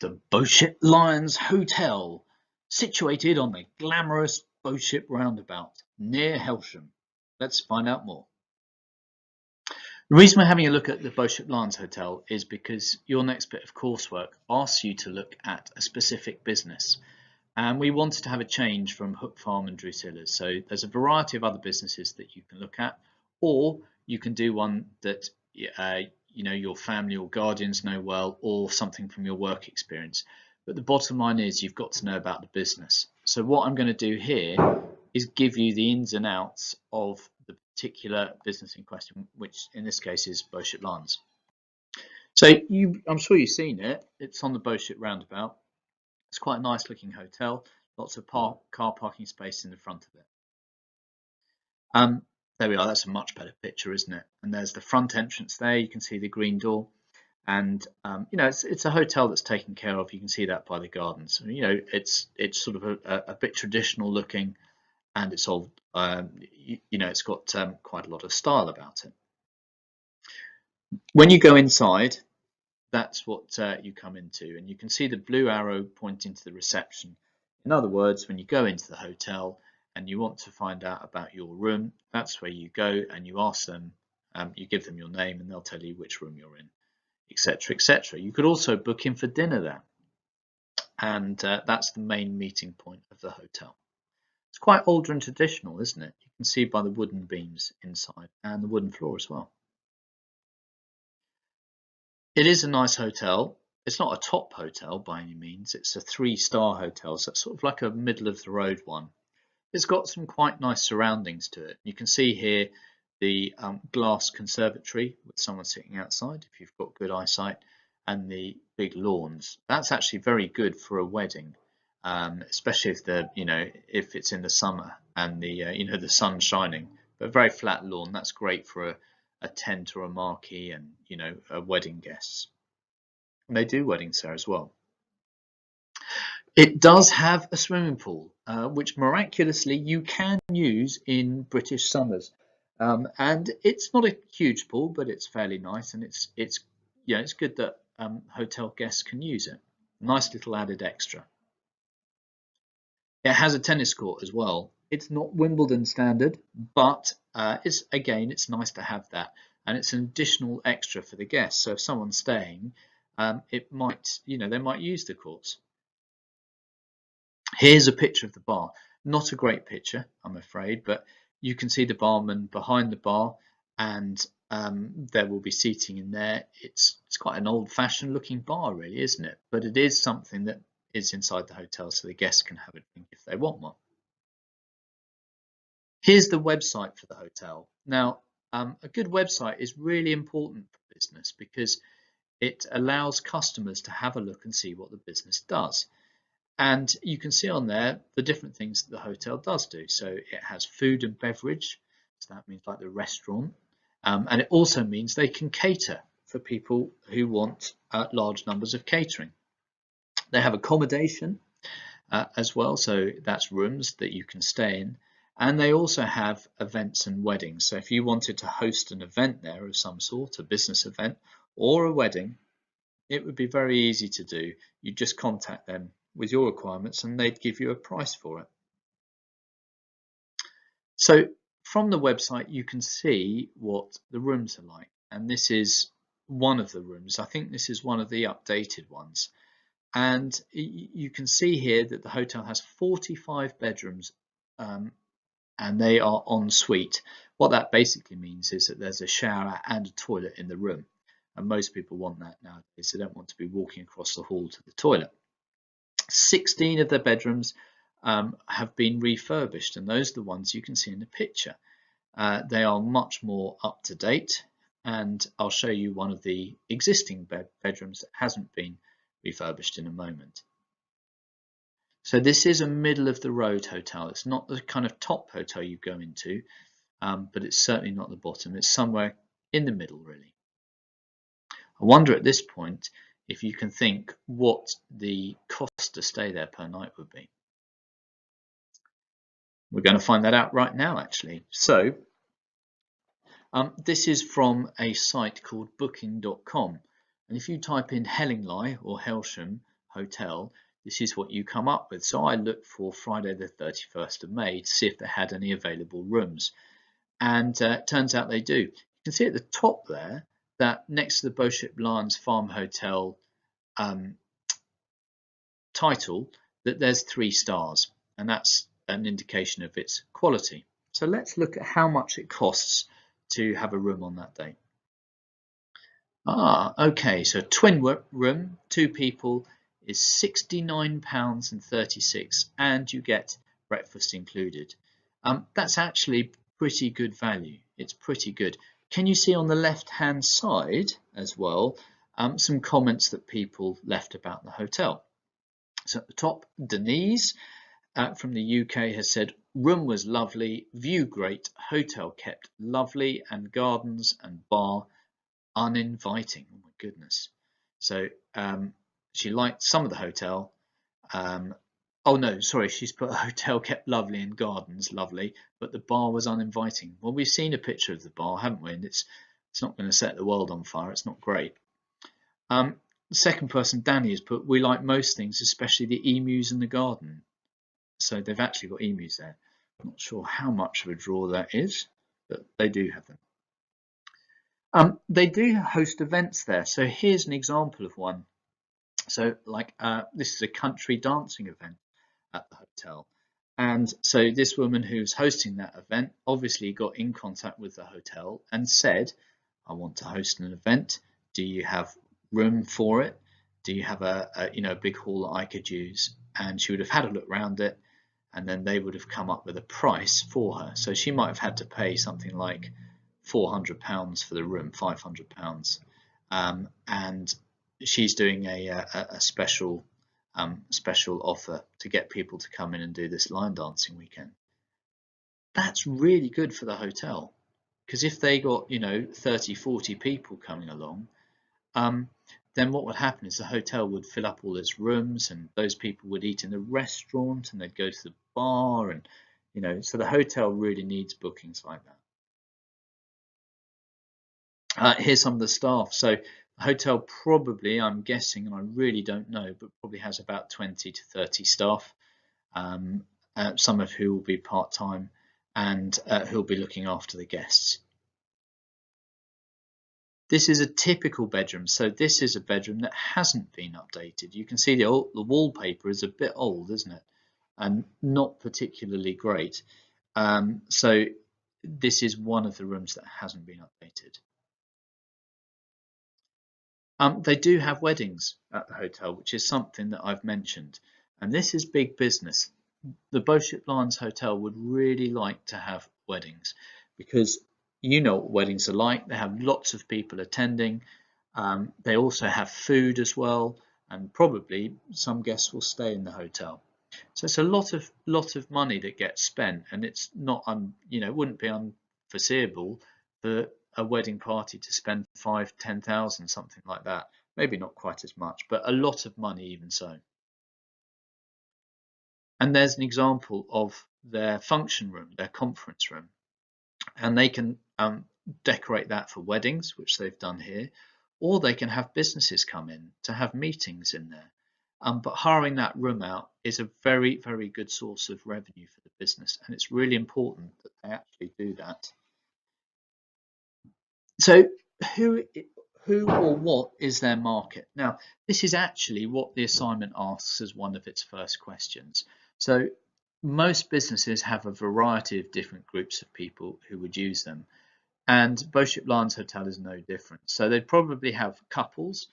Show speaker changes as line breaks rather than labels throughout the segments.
The Boatship Lions Hotel, situated on the glamorous Boatship roundabout near Hailsham. Let's find out more. The reason we're having a look at the Boatship Lions Hotel is because your next bit of coursework asks you to look at a specific business. And we wanted to have a change from Hook Farm and Drusilla's. So there's a variety of other businesses that you can look at, or you can do one that your family or guardians know well, or something from your work experience. But the bottom line is you've got to know about the business. So what I'm going to do here is give you the ins and outs of the particular business in question, which in this case is Boatship Lions. So I'm sure you've seen it. It's on the Boatship roundabout. It's quite a nice looking hotel, lots of car parking space in the front of it. There we are, that's a much better picture, isn't it? And there's the front entrance there, you can see the green door. And it's a hotel that's taken care of. You can see that by the gardens. It's sort of a bit traditional looking, and it's all it's got quite a lot of style about it. When you go inside, that's what you come into, and you can see the blue arrow pointing to the reception. In other words, when you go into the hotel and you want to find out about your room, that's where you go and you ask them, you give them your name and they'll tell you which room you're in, etc., etc. You could also book in for dinner there, and that's the main meeting point of the hotel. It's quite older and traditional, isn't it? You can see by the wooden beams inside and the wooden floor as well. It is a nice hotel. It's not a top hotel by any means. It's a 3-star hotel, so it's sort of like a middle of the road one. It's got some quite nice surroundings to it. You can see here the glass conservatory with someone sitting outside if you've got good eyesight, and the big lawns. That's actually very good for a wedding, especially if it's in the summer and the sun's shining. But a very flat lawn, that's great for a tent or a marquee and wedding guests. And they do weddings there as well. It does have a swimming pool, which miraculously you can use in British summers, and it's not a huge pool, but it's fairly nice, and it's good that hotel guests can use it. Nice little added extra. It has a tennis court as well. It's not Wimbledon standard, but it's nice to have that, and it's an additional extra for the guests. So if someone's staying, they might use the courts. Here's a picture of the bar. Not a great picture, I'm afraid, but you can see the barman behind the bar, and there will be seating in there. It's quite an old-fashioned looking bar, really, isn't it? But it is something that is inside the hotel, so the guests can have a drink if they want one. Here's the website for the hotel. Now, a good website is really important for business because it allows customers to have a look and see what the business does. And you can see on there the different things that the hotel does do. So it has food and beverage, so that means like the restaurant, and it also means they can cater for people who want large numbers of catering. They have accommodation as well, so that's rooms that you can stay in, and they also have events and weddings. So if you wanted to host an event there of some sort, a business event or a wedding, it would be very easy to do. You just contact them with your requirements and they'd give you a price for it. So from the website you can see what the rooms are like, and this is one of the rooms. I think this is one of the updated ones, and you can see here that the hotel has 45 bedrooms, and they are en suite. What that basically means is that there's a shower and a toilet in the room, and most people want that nowadays. They don't want to be walking across the hall to the toilet. 16 of the bedrooms have been refurbished, and those are the ones you can see in the picture. They are much more up to date, and I'll show you one of the existing bedrooms that hasn't been refurbished in a moment. So this is a middle of the road hotel. It's not the kind of top hotel you go into, but it's certainly not the bottom. It's somewhere in the middle, really. I wonder at this point if you can think what the cost to stay there per night would be. We're going to find that out right now, actually. So this is from a site called booking.com, and if you type in Hellingly or Hailsham hotel, this is what you come up with. So I looked for Friday the 31st of May to see if they had any available rooms. And it turns out they do. You can see at the top there that next to the Beauship Lions Farm Hotel um, title, that there's 3 stars, and that's an indication of its quality. So let's look at how much it costs to have a room on that day. Okay, so twin room, 2 people, is £69.36, and you get breakfast included. That's actually pretty good value. It's pretty good. Can you see on the left-hand side as well some comments that people left about the hotel? So at the top, Denise from the UK has said, room was lovely, view great, hotel kept lovely, and gardens and bar uninviting. Oh my goodness. So she liked some of the hotel. Oh no, sorry, she's put a hotel kept lovely and gardens lovely, but the bar was uninviting. Well, we've seen a picture of the bar, haven't we? And it's not going to set the world on fire. It's not great. The second person, Danny, has put, we like most things, especially the emus in the garden. So they've actually got emus there. I'm not sure how much of a draw that is, but they do have them. They do host events there. So here's an example of one. So like this is a country dancing event at the hotel. And so this woman who's hosting that event obviously got in contact with the hotel and said, I want to host an event. Do you have room for it? Do you have a big hall that I could use? And she would have had a look around it, and then they would have come up with a price for her. So she might have had to pay something like £400 for the room, £500, and she's doing a special offer to get people to come in and do this line dancing weekend. That's really good for the hotel, because if they got 30, 40 people coming along, then what would happen is the hotel would fill up all its rooms, and those people would eat in the restaurant, and they'd go to the bar, and so the hotel really needs bookings like that. Here's some of the staff. So the hotel probably, I'm guessing, and I really don't know, but probably has about 20 to 30 staff, some of who will be part-time, and who'll be looking after the guests. This is a typical bedroom, so this is a bedroom that hasn't been updated. You can see the wallpaper is a bit old, isn't it? And not particularly great. So this is one of the rooms that hasn't been updated. They do have weddings at the hotel, which is something that I've mentioned. And this is big business. The Beauship Lions Hotel would really like to have weddings, because you know what weddings are like. They have lots of people attending. They also have food as well, and probably some guests will stay in the hotel. So it's a lot of money that gets spent, and it's not it wouldn't be unforeseeable for a wedding party to spend 5,000-10,000, something like that. Maybe not quite as much, but a lot of money even so. And there's an example of their function room, their conference room, and they can decorate that for weddings, which they've done here, or they can have businesses come in to have meetings in there. But hiring that room out is a very, very good source of revenue for the business, and it's really important that they actually do that. So who or what is their market? Now, this is actually what the assignment asks as one of its first questions. So most businesses have a variety of different groups of people who would use them, and Beauship Lions Hotel is no different. So they'd probably have couples,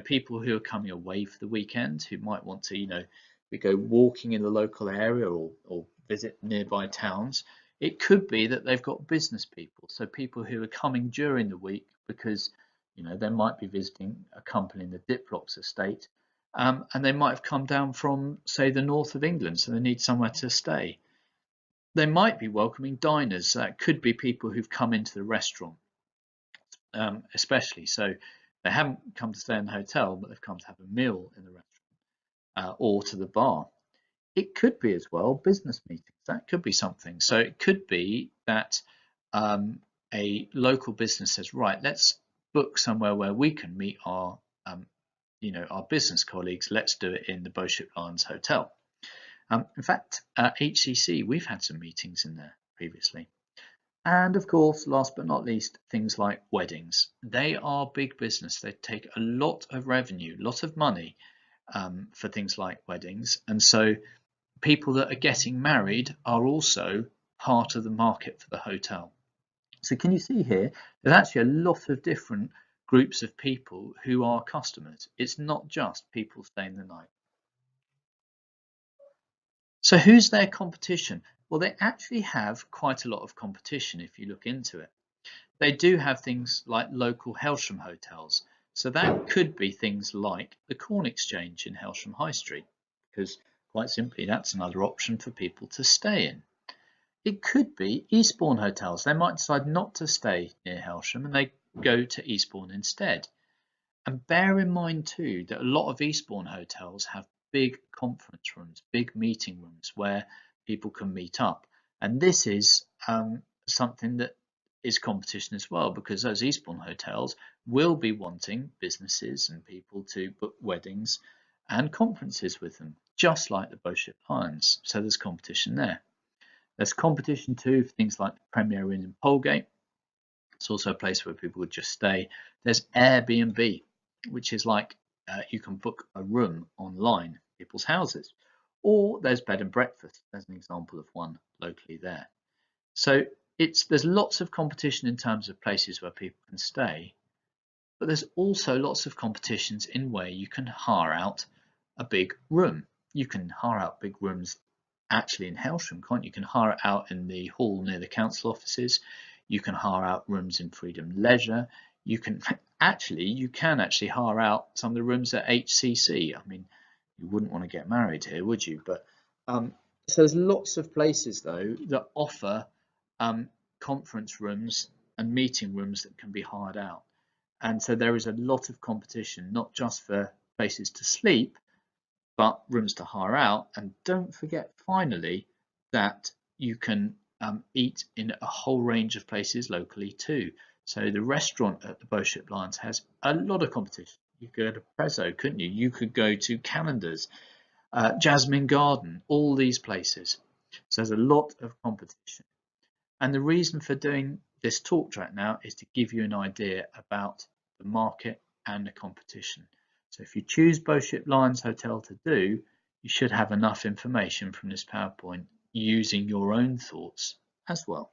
people who are coming away for the weekend, who might want to, we go walking in the local area or visit nearby towns. It could be that they've got business people, so people who are coming during the week because they might be visiting a company in the Diplox estate, and they might have come down from, say, the north of England, so they need somewhere to stay. They might be welcoming diners. That could be people who've come into the restaurant, especially. So they haven't come to stay in the hotel, but they've come to have a meal in the restaurant or to the bar. It could be as well business meetings. That could be something. So it could be that a local business says, right, let's book somewhere where we can meet our our business colleagues, let's do it in the Bowship Lions Hotel. In fact, HCC, we've had some meetings in there previously. And of course, last but not least, things like weddings. They are big business. They take a lot of revenue, a lot of money for things like weddings. And so people that are getting married are also part of the market for the hotel. So can you see here, there's actually a lot of different groups of people who are customers. It's not just people staying the night. So who's their competition? Well, they actually have quite a lot of competition if you look into it. They do have things like local Hailsham hotels. So that could be things like the Corn Exchange in Hailsham High Street, because quite simply, that's another option for people to stay in. It could be Eastbourne hotels. They might decide not to stay near Hailsham and they go to Eastbourne instead. And bear in mind too that a lot of Eastbourne hotels have big conference rooms, big meeting rooms where people can meet up. And this is something that is competition as well, because those Eastbourne hotels will be wanting businesses and people to book weddings and conferences with them, just like the Bowship Lions. So there's competition there. There's competition too for things like the Premier Inn in Polegate. It's also a place where people would just stay. There's Airbnb, which is like you can book a room online in people's houses. Or there's bed and breakfast. There's an example of one locally there. So there's lots of competition in terms of places where people can stay, but there's also lots of competitions in where you can hire out a big room. You can hire out big rooms actually in Hailsham, can't you? You can hire it out in the hall near the council offices. You can hire out rooms in Freedom Leisure. You can actually hire out some of the rooms at HCC. I mean, you wouldn't want to get married here, would you? But so there's lots of places though that offer conference rooms and meeting rooms that can be hired out. And so there is a lot of competition, not just for places to sleep, but rooms to hire out. And don't forget, finally, that you can eat in a whole range of places locally too. So the restaurant at the Bowship Lions has a lot of competition. You could go to Prezzo, couldn't you? You could go to Calendars, Jasmine Garden, all these places. So there's a lot of competition. And the reason for doing this talk track now is to give you an idea about the market and the competition. So if you choose Bowship Lions Hotel to do, you should have enough information from this PowerPoint using your own thoughts as well.